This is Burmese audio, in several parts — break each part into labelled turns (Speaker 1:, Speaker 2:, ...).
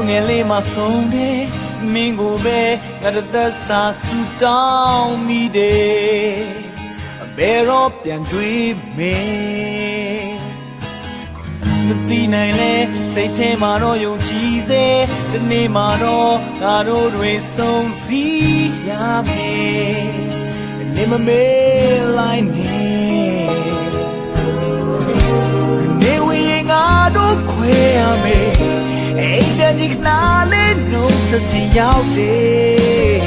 Speaker 1: မြို့ငယ်လေးမှာဆုံးတယ်မင်းကိုပဲငါတသက်စာဆူတောင်းမိတယ်အဘယ်တော့ပြန်တွေ့မယ်မသိနိုင်လဲစိတ်ထဲမှာတော့ယုံကြည်စေဒီနေ့မှာတော့ငါတို့တွေဆုံးစည်းရမယ်နေမမေးလိုက်နေနေဝေးငါတို့ခွဲရမယ်အိမ်တဲ့ဒီကနာလေးနှုတ်ဆက်ချင်ရောက်တယ်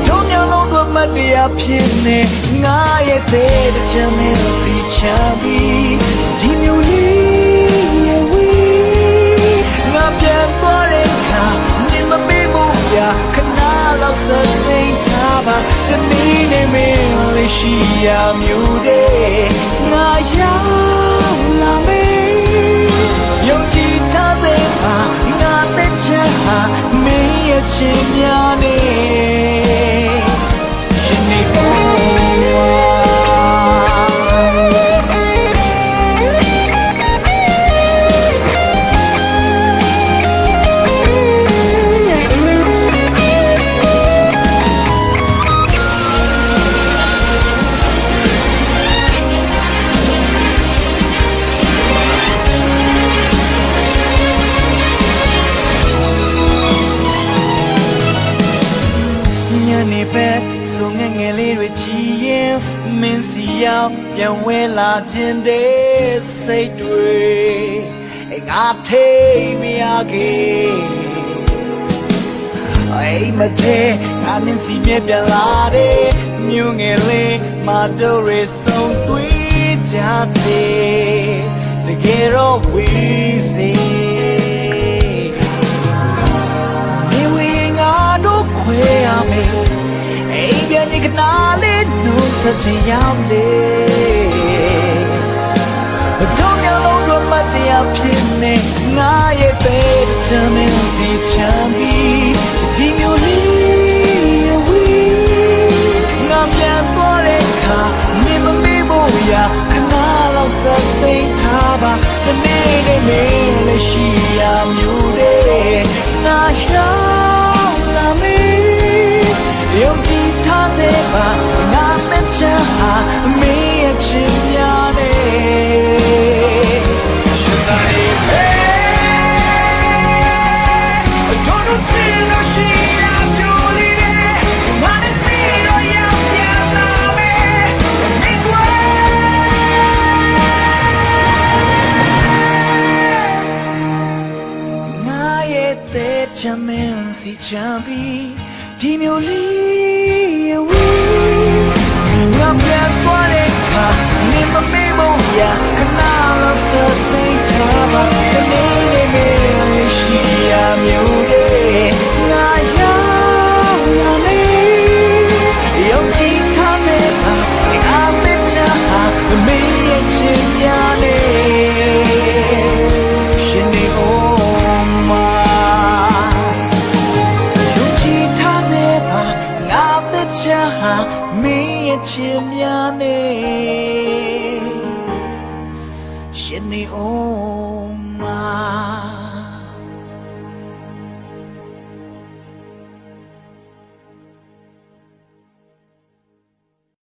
Speaker 1: တို့ညလုံးတို့မတရားဖြစ်နေငါရဲ့တဲ့ချမ်းမင်းစီချမ်းပြီးဒီမျိုးလေးရဲ့ဝေးငါပြန်သွားတဲ့အခါနေမမေ့ဘူးပြခဏလောက်စသိမ်းထားပါဒီနေ့နဲ့မင်းလေးရှိရမျိုးတဲ့ငါရောက်လာမယ်ယုံကြည်ထားတဲ့ဟာငါတဲ့ချမ်းဟာမင်းရဲ့ချင်များနေရှင်နေနေပဲဆိုငယ်ငယ်လေးတွေကြည်ရင်မင်းစီရောက်ပြန်ဝဲလာခြင်းတဲ့စိတ်တွေငါထိမရခဲ့အိမ်မထဲငါမင်းစီမြဲပြန်လာတဲ့မြို့ငယ်လေးမတော်ရဆုံးတွေ့ကြတယ်တကယ်တော့ဝေးစေနေဝေးငါတို့ခွဲရမယ်အိမ်ပြန်ဒီကနာလေးနှုတ်ဆက်ချင်ရောက်လေတို့ညလုံးတို့မတရားဖြစ်နေငါရဲ့တဲ့ချမ်းမင်းစီချမ်းပြီးဒီမျိုးလေးရဲ့ဝေးငါပြန်သွားတဲ့အခါနေမမေ့ဖို့ရခဏလောက်စသိမ်းထားပါဒီနေ့နဲ့မင်းလေးရှိရမျိုးတဲ့ငါရှောင်းလာမေးယုံကြည်ထားစေပါငါတဲ့ချမ်းဟာမင်းရဲ့ချင်များနေရှင်သာနေပဲတို့တို့ချင်လို့ရှိရမျိုးလေးနဲ့ငါနဲ့ပြီးတော့ရောက်ပြန်လာမယ်မင်းကွယ်ငါရဲ့တဲ့ချမ်းမင်းစီချမ်းပြီးဒီမျိုးလေးရဲ့ဝေးငါပြန်သွားတဲ့အခါနေမမေ့ဘူးရခဏလောက်စသိမ်းထားပါဒီနေ့နဲ့မင်းရှိရမျိုးတဲ့ငါရောက်လာမယ်ယုံကြည်ထားစေပါငါတဲ့ချမ်းဟာမင်းရဲ့ချင်များနေရှင်နေအောင်မှာချမ်းဟာမင်းရဲ့ချင်များနေရှင်နေအောင်